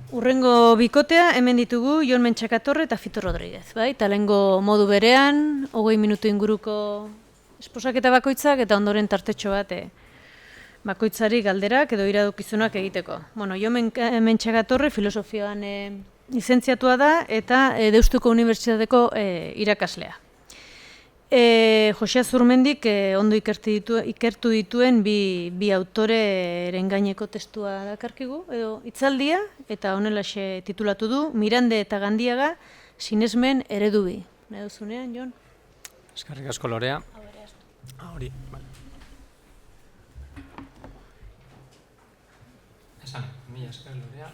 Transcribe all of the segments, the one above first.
Urrengo bikotea hemen ditugu Jon Mentxakatorre eta Fito Rodriguez, bai? Talengo modu berean, 20 minutu inguruko esposaketa bakoitzak eta ondoren tartetxo bat bakoitzari galderak edo iradokizunak egiteko. Bueno, Jon Mentxakatorre filosofioan lizentziatua da eta Deustuko Unibertsitateko irakaslea. Jose Azurmendik ondo ikertu dituen bi autoreren gaineko testua dakarkigu, edo hitzaldia, eta honelaxe titulatu du, Mirande eta Gandiaga, sinesmen eredu bi. Nahi duzunean, Jon? Eskerrik asko, Lorea. Hori, bale. Esan, mila esker, Lorea.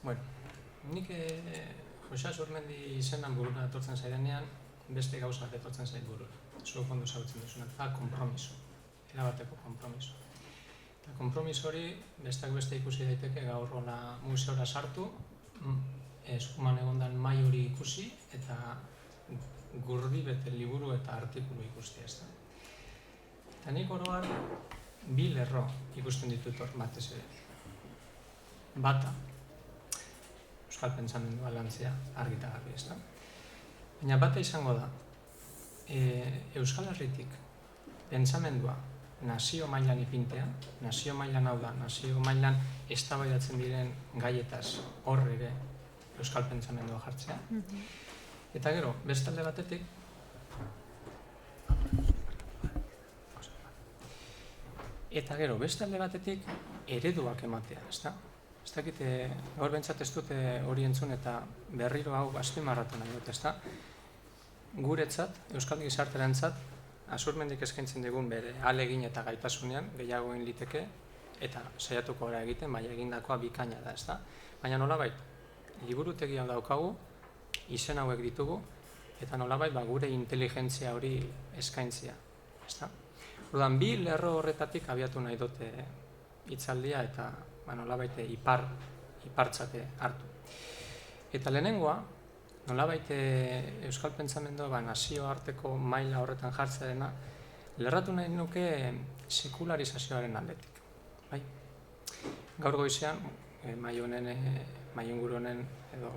Bueno, nik Jose Azurmendi izenan burura etortzen zaidanean, beste gauza bat etortzen zait burura. Zuek ondo ezagutzen duzuna, eta konpromiso. Erabateko konpromiso. Eta konpromiso hori besteak beste ikusi daiteke gaur hona museora sartu, eskuman egondan mahai hori ikusi, eta gurdi bete liburu eta artikulu ikusti ez da. Eta nik oroan bi lerro ikusten ditut hor batez ere. Bata, euskal pentsamendua lantzea argita garbi ez da. Baina bata izango da, Euskal Herritik pentsamendua nazio mailan ipintea, nazio mailan hau da, nazio mailan eztabaidatzen diren gaietaz hor ere euskal pentsamendua jartzea. Eta gero, bestalde batetik, ereduak ematea, ezta? Ez dakit, gaur bentsat ez dute hori entzun eta berriro hau azpimarratu nahi dut, ezta? Guretzat, euskal gizarterentzat, Azurmendik eskaintzen digun bere ahalegin eta gaitasunean gehiago egin liteke eta saiatuko gara egiten, baina egindakoa bikaina da, ezta? Baina nolabait, liburutegi hau daukagu, izen hauek ditugu, eta nolabait gure inteligentzia hori eskaintzia, ezta? Orduan, bi lerro horretatik abiatu nahi dute hitzaldia eta nolabait ipartzate hartu. Eta lehenengoa, nolabait euskal pentsamendua nazioarteko maila horretan jartzea dena, lerratu nahi nuke sekularizazioaren aldetik. Bai? Gaur goizean, mahai inguru honen edo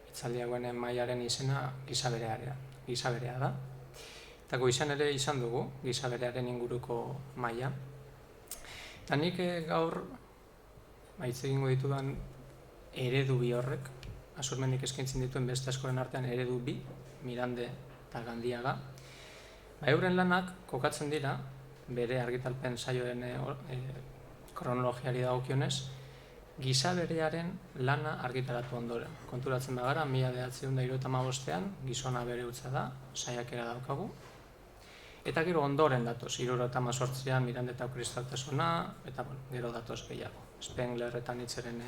hitzaldi hauen mahaiaren izena gizaberea da. Eta goizean ere izan dugu gizaberearen inguruko maila. Eta nik gaur hitz egingo ditudan eredu bi horrek, Azurmendik eskaintzen dituen beste askoren artean eredu bi, Mirande eta Gandiaga. Euren lanak kokatzen dira, bere argitalpen saioen kronologiari dagokionez, gizaberearen lana argitaratu ondoren. Konturatzen bagara, 1975ean, gizona bere utza da, saiakera daukagu. Eta gero ondoren datoz, 1978ean Mirande eta Kristaltasuna, eta gero datoz gehiago. Spengler eta Nietzscheren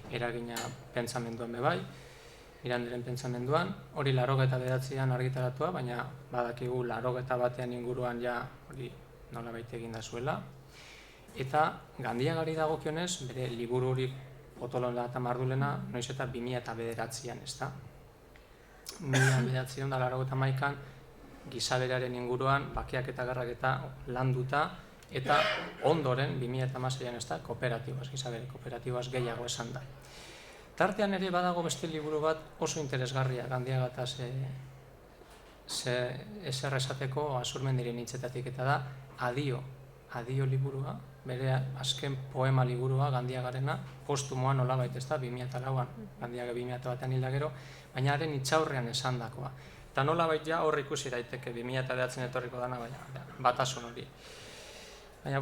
eragina pentsamenduen bebai, Miranderen pentsamenduan, hori 89ean argitaratua, baina badakigu 91 inguruan ja hori nolabait egin da zuela. Eta Gandiagari dagokionez, bere liburu hori potolola eta mardulena, noiz eta 2009ean, ez da? 1991an gizaberearen inguruan, bakeak eta garrak eta landuta, eta ondoren, 2016an ez da, kooperatibaz, gizabere kooperatibaz gehiago esan da. Tartean ere badago beste liburu bat oso interesgarria, Gandiaga eta ezer esateko Azurmendiren hitzetatik, eta da Adio liburua, bere azken poema liburua Gandiagarena, postumoa nolabait ez da, 2004an, Gandiaga 2001an hilda gero, baina haren hitzaurrean esandakoa. Eta nolabait ja hor ikusi daiteke 2009an etorriko dana, baina batasun hori. Baina,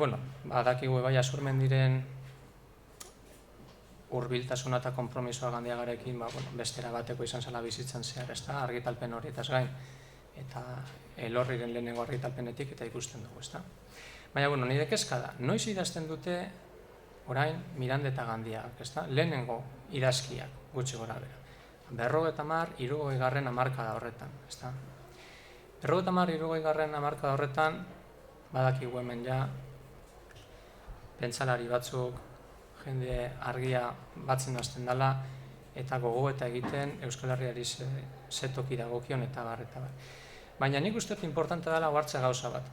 badakigu bai Azurmendiren hurbiltasuna eta konpromisoa Gandiagarekin bestera bateko izan zela bizitzen zehar, ez da, argitalpen horietaz gain, eta Elorriren lehenengo argitalpenetik eta ikusten dugu, ez da. Baina, nire kezka da, noiz idazten dute orain Mirande eta Gandiagak, ez da, lehenengo idazkiak gutxi gora bera. 50-60 hamarkada horretan, ez da. 50-60 hamarkada horretan, badakigu hemen ja, pentsalari batzuk, jende argia batzen hasten dela, eta gogo eta egiten Euskal Herriari zetoki dagokion eta bar. Baina nik uste importante dela hartzea gauza bat.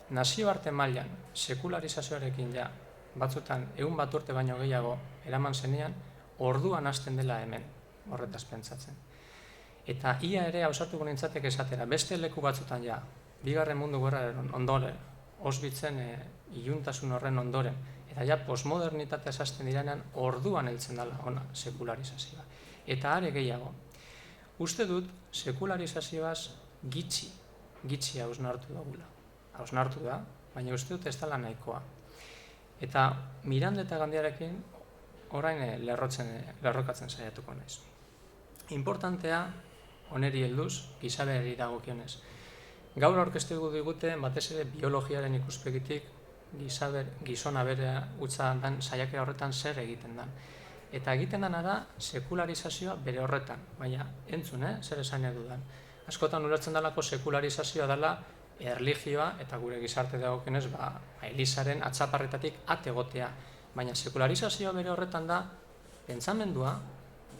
Nazioarte mailan sekularizazioarekin ja batzutan 100 urte baino gehiago eraman zenean, orduan hasten dela hemen horretaz pentsatzen. Eta ia ere ausartuko nintzatek esatera, beste leku batzutan ja, Bigarren Mundu Gerraren ondoren, Auschwitzen iluntasun horren ondoren, eta ja postmodernitatea esasten direnean orduan heltzen dela ona sekularizazioa. Eta are gehiago, uste dut sekularizazioaz gitxi hausnartu dugula. Hausnartu da, baina uste dut ez dela nahikoa. Eta Miranda eta Gandiarekin orain lerrokatzen saiatuko naiz. Importantea, oneri helduz, gizaberari dagokionez. Gaur aurkeztu digute, batez ere biologiaren ikuspegitik, gizona bere utza dan saiakera horretan zer egiten dan. Eta egiten dana da sekularizazioa bere horretan, baina entzun, zer esan nahi dudan. Askotan ulertzen dalako sekularizazioa dela erlijioa eta gure gizarte dagokionez, Elizaren atzaparretatik at egotea. Baina sekularizazioa bere horretan da pentsamendua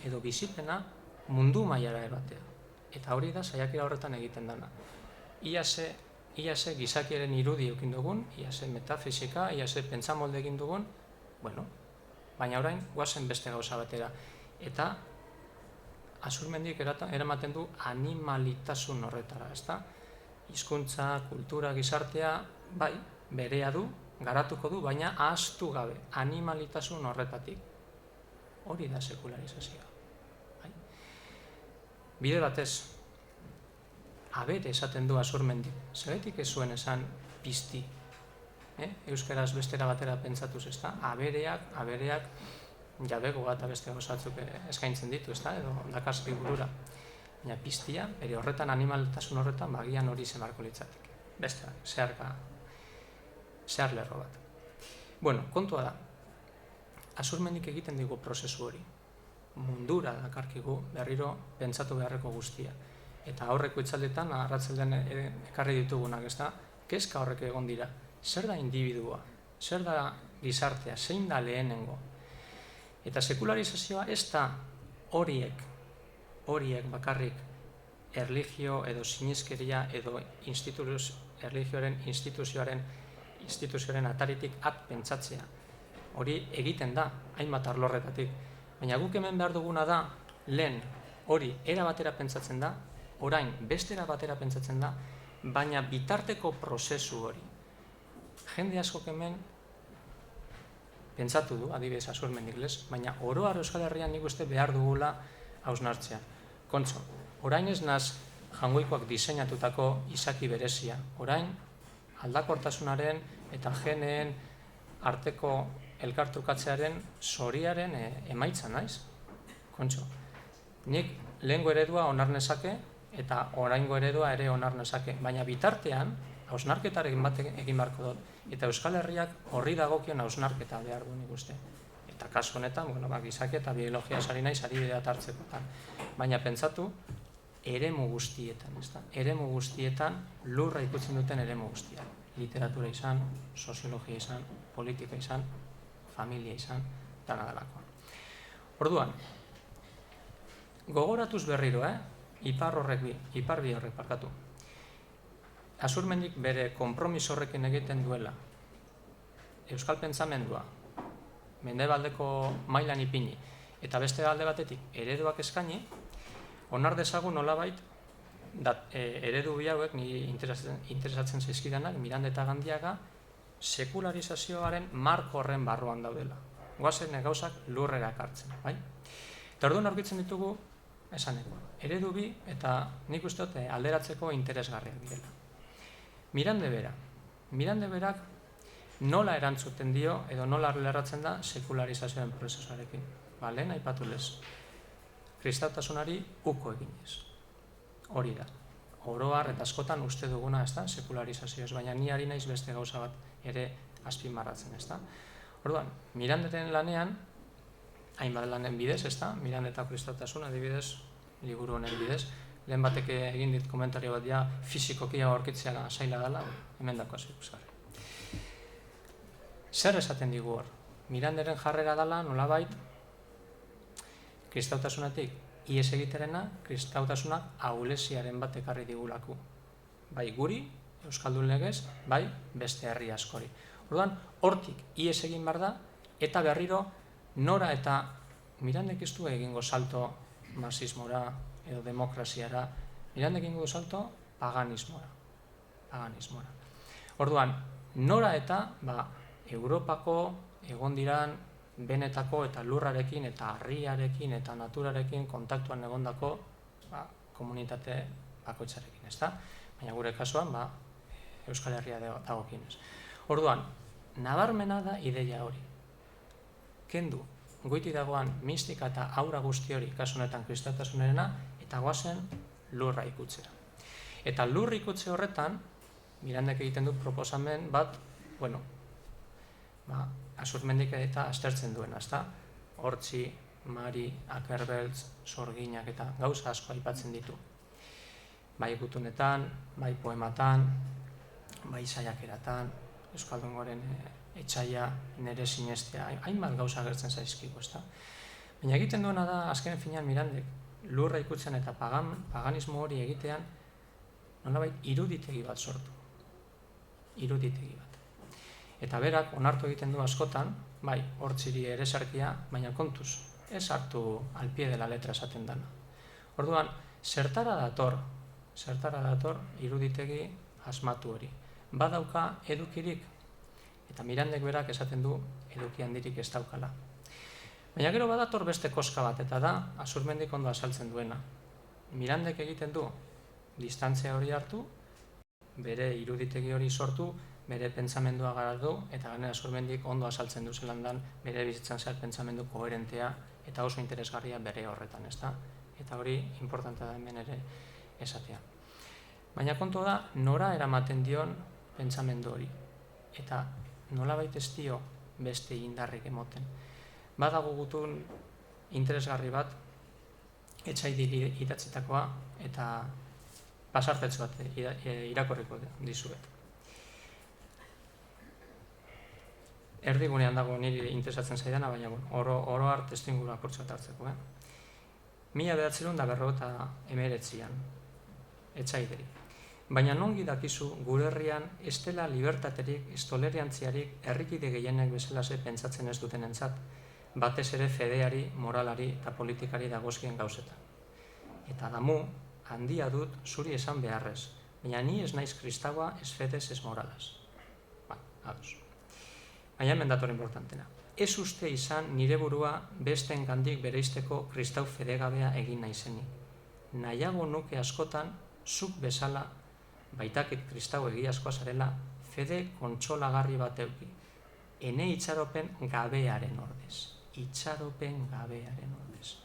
edo bizipena mundu mailara eratea. Eta hori da saiakera horretan egiten dana. Iase gizakiaren irudi eukin dugun, iase metafisika, iase pentsamolde egin dugun, baina orain guazen beste gauza batera. Eta Azurmendik eramaten du animalitasun horretara, ezta? Hizkuntza, kultura, gizartea, bai, berea du, garatuko du, baina ahaztu gabe, animalitasun horretatik. Hori da sekularizazioa. Bide batez, abere esaten du Azurmendik, zergatik ez zuen esan pizti. Euskaraz bestera batera pentsatuz, ezta? Abereak, jabego eta beste gauzatzuk eskaintzen ditu, ezta? Edo dakazki burura. Baina piztia, bere horretan, animaltasun horretan, bagian hori zemarko litzatik. Beste, zehar lerro bat. Kontua da, Azurmendik egiten digu prozesu hori. Mundura dakarkigu berriro pentsatu beharreko guztia. Eta aurreko itzaldetan, arratsaldean ekarri ditugunak, ezta? Kezka horrek egon dira. Zer da individua? Zer da gizartea? Zein da lehenengo? Eta sekularizazioa ez da horiek bakarrik erlijio edo sinizkeria edo erlijioaren instituzioaren ataritik at pentsatzea. Hori egiten da, hainbat arlorretatik. Baina guk hemen behar duguna da, lehen hori era batera pentsatzen da, orain beste era batera pentsatzen da, baina bitarteko prozesu hori. Jende askok hemen pentsatu du, adibidez Azurmendik lez, baina oro har Euskal Herrian nik uste behar dugula hausnartzea. Kontxo, orain ez naz jangoikoak diseinatutako izaki berezia. Orain aldakortasunaren eta geneen arteko elkartrukatzearen zoriaren emaitza naiz. Kontxo, nik lehengo eredua onar nezake eta oraingo eredua ere onar nezake, baina bitartean hausnarketaren bat egin beharko dut. Eta Euskal Herriak horri dagokion hausnarketa behar du nik uste. Eta kasu honetan, gizaki eta biologia sari naiz adibidea hartzekotan. Baina pentsatu, eremu guztietan, ezta? Eremu guztietan lurra ikutzen duten eremu guztiak. Literatura izan, soziologia izan, politika izan, familia izan, dana dalakoa. Orduan, gogoratuz berriro, ipar bi horrek parkatu. Azurmendik bere konpromiso horrekin egiten duela euskal pentsamendua mendebaldeko mailan ipini eta beste alde batetik ereduak eskaini, onar dezagun nolabait eredu bi hauek ni interesatzen zaizkidanak, Miranda eta Gandiaga, sekularizazioaren marko horren barruan daudela. Goazen gauzak lurrera ekartzen, bai? Eta orduan aurkitzen ditugu esaneko. Eredu bi eta nik uste dut alderatzeko interesgarriak direla. Miranda berak nola erantzuten dio edo nola lerratzen da sekularizazioaren prozesuarekin. Lehen aipatu lez, kristautasunari uko eginez. Hori da. Oroar eta askotan uste duguna, ez da, sekularizazioz, baina ni ari naiz beste gauza bat ere azpimarratzen, ez da. Orduan, Mirandaren lanean, hainbat lanen bidez, ez da, Miranda eta kristautasun adibidez, liburu honen bidez, lehen batek egin dit komentario bat ja fizikokia aurkitzea zaila dela, hemen dako ikusgarri. Zer esaten digu hor? Mirandaren jarrera dela nolabait kristautasunetik ihes egiterena, kristautasunak ahulesiaren bat ekarri digulaku. Bai guri, Euskaldun legez, bai beste herri askori. Orduan, hortik ihes egin behar da, eta berriro nora eta Mirandek ez du egingo salto marxismora edo demokraziara, Mirandek egingo du salto paganismora. Orduan, nora eta Europako egon diran benetako eta lurrarekin eta harriarekin eta naturarekin kontaktuan egondako komunitate bakoitzarekin, ezta? Baina gure kasuan, Euskal Herria dagokienez. Orduan, nabarmena da ideia hori. Kendu, goiti dagoan mistika eta aura guzti hori, kasu honetan kristautasunerena, eta goazen lurra ikutzea. Eta lur ikutze horretan, Mirandek egiten du proposamen bat, Azurmendik eta aztertzen duena, ezta? Hortzi, mari, akerbeltz, sorginak eta gauza asko aipatzen ditu. Bai gutunetan, bai poematan, bai saiakeratan, Euskaldungoren etxaia, nere sinestea, hainbat gauza agertzen zaizkigu, ezta? Baina egiten duena da, azken finean Mirandek lurra ikutzen eta paganismo hori egitean, nolabait iruditegi bat sortu. Iruditegi bat. Eta berak onartu egiten du askotan, bai, hortziri ere sarkia, baina kontuz, ez hartu al pie de la letra esaten dana. Orduan, zertara dator iruditegi asmatu hori. Badauka edukirik, eta Mirandek berak esaten du eduki handirik ez daukala. Baina gero badator beste koska bat, eta da, Azurmendik ondo azaltzen duena. Mirandek egiten du distantzia hori hartu, bere iruditegi hori sortu, bere pentsamendua garatu, eta gainera Azurmendik ondo azaltzen du zelandan bere bizitzan zehar pentsamendu koherentea eta oso interesgarria bere horretan, ezta? Eta hori importantea da hemen ere esatea. Baina kontua da, nora eramaten dion pentsamendu hori, eta nolabait ez dio beste indarrik emoten. Badago gutun interesgarri bat, etxaidi idatzitakoa, eta pasartetz bat irakorriko dizuet. Erdigunean dago niri interesatzen zaidana, baina oro hart testuinguru apurtxo bat hartzeko. 1959an, etxaideri. Baina nongi dakizu gure herrian ez dela libertaterik, ez tolerantziarik herrikide gehienek bezalase pentsatzen ez dutenentzat, batez ere fedeari, moralari eta politikari dagozkien gauzetan. Eta damu, handia dut zuri esan beharrez, baina ni ez naiz kristaua, ez fedez, ez moralaz. Ados. Baina hemen dator importantena. Ez uste izan nire burua besteen gandik bereizteko kristau fedegabea egin naizenik. Nahiago nuke askotan, zuk bezala, baitakit kristau egiazkoa zarela, fede kontsolagarri bat euki. Ene itxaropen gabearen ordez. Itxaropen gabearen ordez.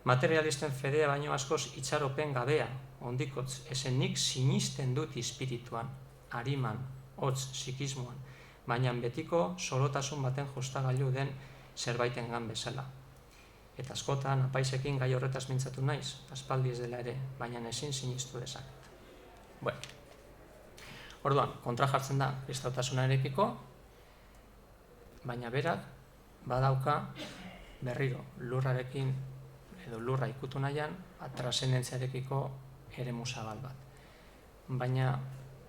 Materialisten fedea baino askoz itxaropen gabea, ondikotz, esenik sinisten dut espirituan, ariman, hotz, psikismoan, baina betiko sorotasun baten jostagailu den zerbaitengan bezala. Eta askotan apaisekin gai horretaz mintzatu naiz, aspaldi ez dela ere, baina ezin sinistu dezaket. Orduan, kontra jartzen da kristautasunarekiko, baina berak badauka berriro lurrarekin edo lurra ikutu nahian trascendentziarekiko eremu zabal bat. Baina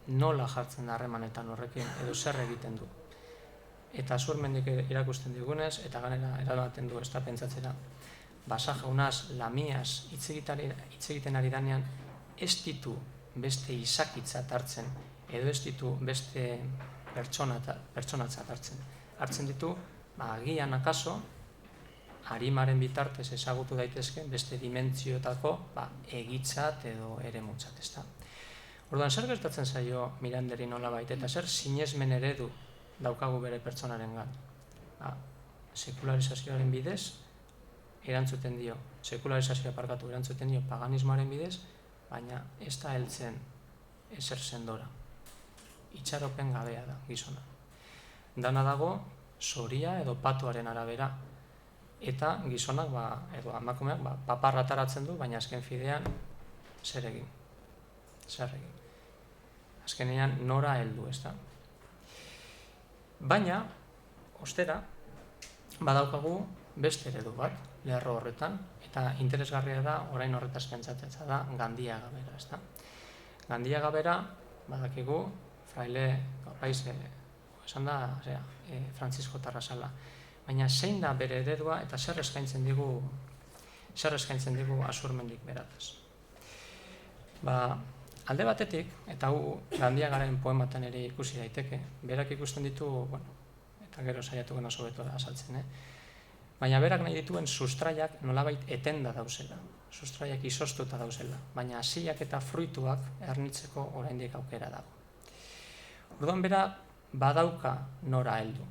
nola jartzen da harremanetan horrekin edo zer egiten du. Eta Azurmendik irakusten digunez, eta ganera eramaten du ez da pentsatzera, basa jaunaz, lamiaz, hitz egiten ari danean, ez ditu beste izakitzat hartzen, edo ez ditu beste pertsonatzat hartzen. Hartzen ditu, agian akaso, harimaren bitartez ezagutu daitezke beste dimentziotako egitzat edo eremutzat, ez da. Orduan, zer gertatzen zaio Miranderi nolabait, eta zer sinesmen eredu daukagu bere pertsonarengan. Sekularizazioaren bidez erantzuten dio, erantzuten dio paganismoaren bidez, baina ez da heltzen ezer sendora. Itxaropen gabea da gizona. Dana dago soria edo patuaren arabera, eta gizonak edo emakumeak paparra ataratzen du, baina azken fidean zer egin. Azkenean nora heldu, ez da. Baina, ostera, badaukagu beste eredu bat, lerro horretan, eta interesgarria da, orain horretaz pentsatetza da, Gandiaga bera, ez da. Gandiaga bera, badakigu, fraile, esan da, Francisco Tarrasala. Baina zein da bere eredua eta zer eskaintzen digu Azurmendik berataz. Alde batetik, eta hau Gandiagaren poematan ere ikusi daiteke, berak ikusten ditu, eta gero saiatu gana sobeto da azaltzen, baina berak nahi dituen sustraiak nolabait etenda dauzela, sustraiak izoztuta dauzela, baina hasiak eta fruituak ernitzeko oraindik aukera dago. Orduan bera badauka nora heldu.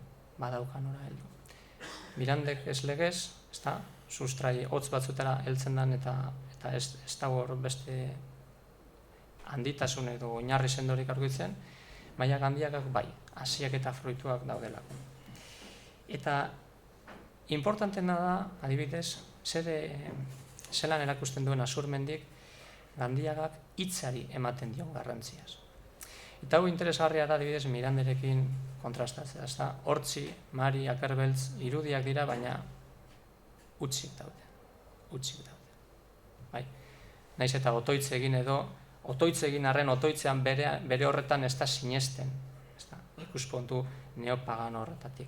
Mirandek ez legez, sustrai hotz batzutara heltzen den eta ez dago hor beste handitasun edo oinarri sendorik argitzen, baina Gandiagak bai, hasiak eta fruituak daudelako. Eta importantena da, adibidez, zelan erakusten duen Azurmendik Gandiagak hitzari ematen dion garrantziaz. Eta hau interesgarria da, adibidez, Miranderekin kontrastatzea. Hortzi, Mari, Akerbeltz, irudiak dira, baina hutsik daude. Bai. Naiz eta otoitz egin edo, otoitz egin arren otoitzean bere horretan ez da sinesten. Ikuspuntu neopagan horretatik.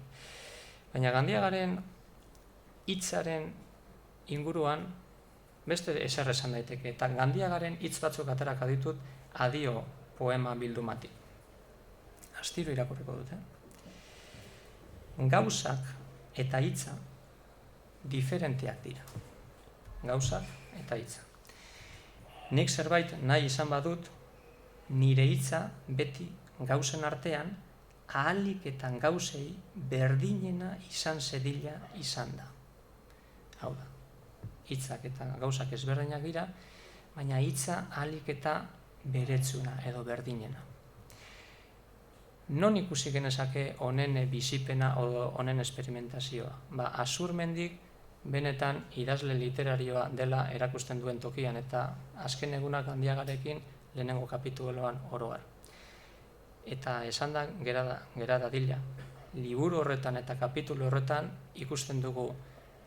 Baina Gandiagaren hitzaren inguruan beste ezer esan daiteke. Eta Gandiagaren hitz batzuk ateraka ditut adio poema bildumatik. Astiro irakurriko dute. Gauzak eta hitza diferenteak dira. Gauzak eta hitza. Nik zerbait nahi izan badut, nire hitza beti gauzen artean ahalik eta gauzei berdinena izan zedila izan da. Hau da, hitzak eta gauzak ezberdinak dira, baina hitza ahalik eta beretzuna edo berdinena. Non ikusi genezake honen bizipena edo honen esperimentazioa? Azurmendik benetan idazle literarioa dela erakusten duen tokian eta azken egunak Gandiagarekin lehenengo kapituloan oro har. Eta esan da gera dadila, liburu horretan eta kapitulu horretan ikusten dugu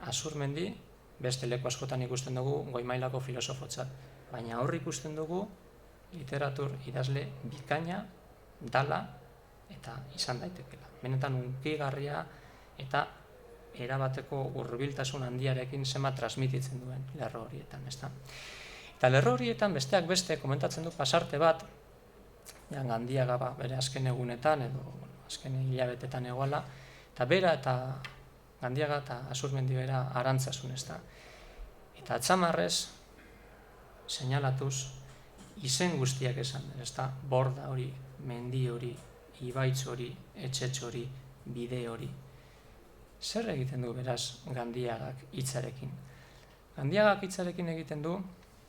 Azurmendi, beste leku askotan ikusten dugu goi mailako filosofotzat, baina hor ikusten dugu literatur idazle bikaina dala eta izan daitekela. Benetan hunkigarria eta erabateko hurbiltasun handiarekin zema transmititzen duen lerro horietan, ezta? Eta lerro horietan besteak beste komentatzen du pasarte bat, Gandiaga bere azken egunetan edo azken hilabetetan egoala, eta bera eta Gandiaga eta Azurmendi bera arantzasun, ezta? Eta atzamarrez seinalatuz izen guztiak esan, ezta? Borda hori, mendi hori, ibaitz hori, etxetx hori, bide hori. Zer egiten du beraz Gandiagak hitzarekin? Gandiagak hitzarekin egiten du,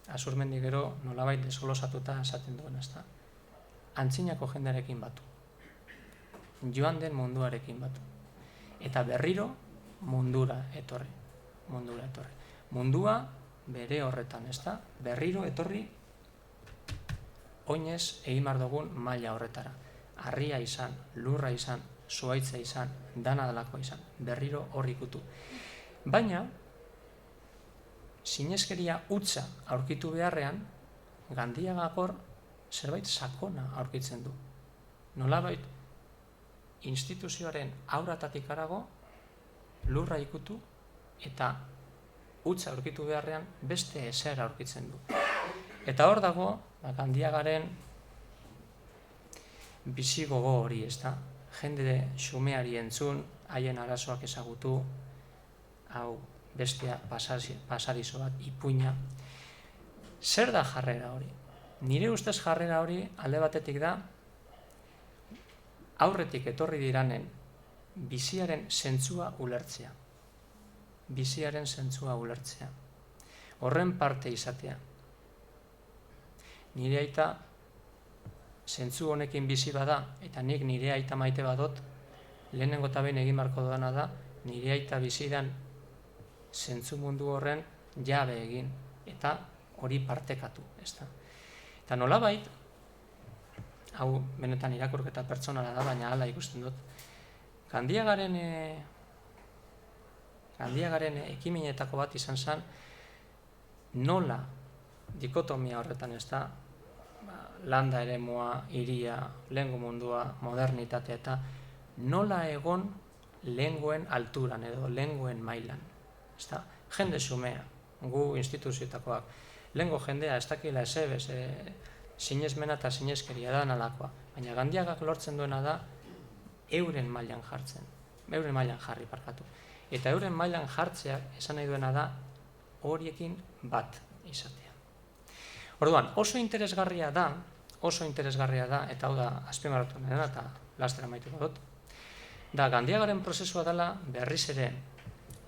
Azurmendi gero nolabait desglosatuta esaten duen, ezta? Antzinako jendearekin batu. Joan den munduarekin batu. Eta berriro mundura etorri. Mundua bere horretan, ezta? Berriro etorri oinez egin behar dugun maila horretara. Harria izan, lurra izan, zuhaitza izan, dana dalakoa izan, berriro hor ikutu. Baina, sineskeria hutsa aurkitu beharrean, Gandiagak hor zerbait sakona aurkitzen du. Nolabait, instituzioaren auratatik harago, lurra ikutu eta hutsa aurkitu beharrean beste ezer aurkitzen du. Eta hor dago, Gandiagaren bizi gogo hori, ezta? Jende xumeari entzun, haien arazoak ezagutu, hau bestea pasarizo bat, ipuina. Zer da jarrera hori? Nire ustez jarrera hori alde batetik da, aurretik etorri diranen biziaren zentzua ulertzea. Horren parte izatea. Nire aita zentzu honekin bizi bada, eta nik nire aita maite badot, lehenengo eta behin egin beharko dudana da, nire aita bizidan zentzu mundu horren jabe egin, eta hori partekatu, ezta. Eta nolabait, hau benetan irakurketa pertsonala da, baina hala ikusten dut, Gandiagaren ekimenetako bat izan zen, nola dikotomia horretan, ezta, landa eremua, hiria, lehengo mundua, modernitatea eta nola egon lehengoen alturan edo lehengoen mailan. Ezta? Jende xumea, gu instituzioetakoak. Lehengo jendea, ez dakila esebez, sinesmena eta sineskeria da nalakoa. Baina Gandiagak lortzen duena da euren mailan jarri parkatu. Eta euren mailan jartzeak esan nahi duena da horiekin bat izatea. Orduan, oso interesgarria da, eta hau da azpimarratu dena eta laster amaituko dut, da Gandiagaren prozesua dela berriz ere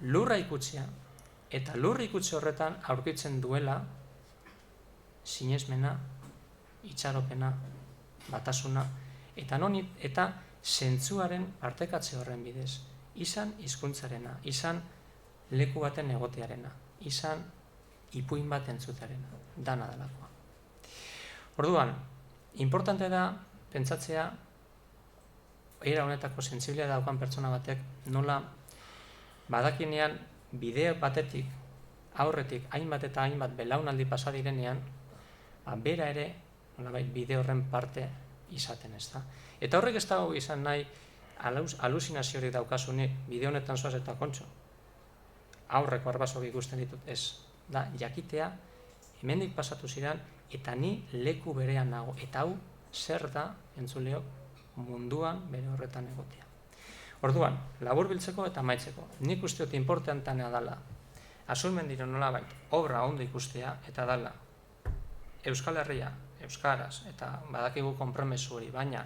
lurra ikutzea, eta lurra ikutze horretan aurkitzen duela sinesmena, itxaropena, batasuna, eta zentzuaren partekatze horren bidez, izan hizkuntzarena, izan leku baten egotearena, izan ipuin bat entzutearena, dana delakoa. Orduan, importante da pentsatzea era honetako sentsibilia daukan pertsona batek nola badakinean bide batetik aurretik hainbat eta hainbat belaunaldi pasa direnean, bera ere nolabait bide horren parte izaten, ezta. Eta horrek ez dago izan nahi alusinaziorik daukasunik bide honetan zoaz eta kontxo. Aurreko arbasok ikusten ditut, ez. Da, jakitea, hemendik pasatu ziren, eta ni leku berean nago. Eta hau, zer da, entzuleok, munduan bere horretan egotea. Orduan, laburbiltzeko eta amaitzeko. Nik uste dut importantena dala, Azurmendiro nolabait, obra ondo ikustea, eta dala, Euskal Herria, Euskaraz, eta badakigu konpromesu hori, baina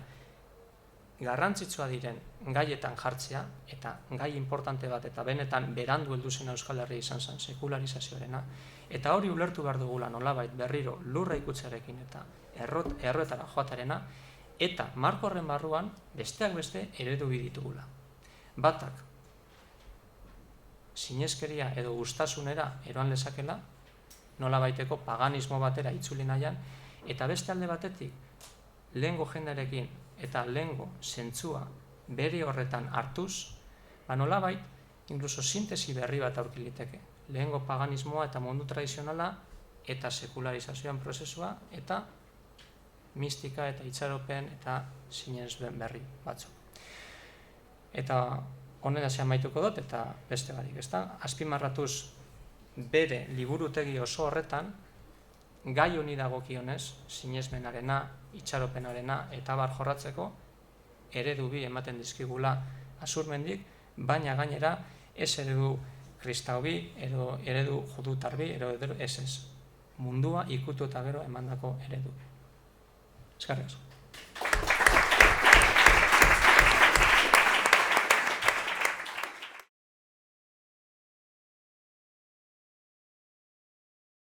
garrantzitsua diren gaietan jartzea, eta gai importante bat, eta benetan berandu heldu zen Euskal Herria izan zen sekularizazioarena, eta hori ulertu behar dugula nolabait berriro lurra ikutzearekin eta erroetara joatarena, eta marko horren barruan besteak beste eredu ditugula. Batak, sineskeria edo gustasunera eroan lezakela, nolabaiteko paganismo batera itzuli nahian, eta beste alde batetik, lehengo jendearekin eta lehengo zentzua bere horretan hartuz, nolabait, inkluso sintesi berri bat aurkiliteke. Lehengo paganismoa eta mundu tradizionala eta sekularizazioan prozesua eta mistika eta itxaropen eta sinesben berri batzuk. Eta honen hasi amaituko dut eta beste barik, ezta? Azpimarratuz bere liburutegi oso horretan, gai honi dagokionez, sinesmenarena, itxaropenarena eta bar jorratzeko, eredu bi ematen dizkigula Azurmendik, baina gainera ez eredu kristau bi, edo eredu judutar bi, edo ez. Mundua ikutu eta gero emandako eredu. Eskerrik asko.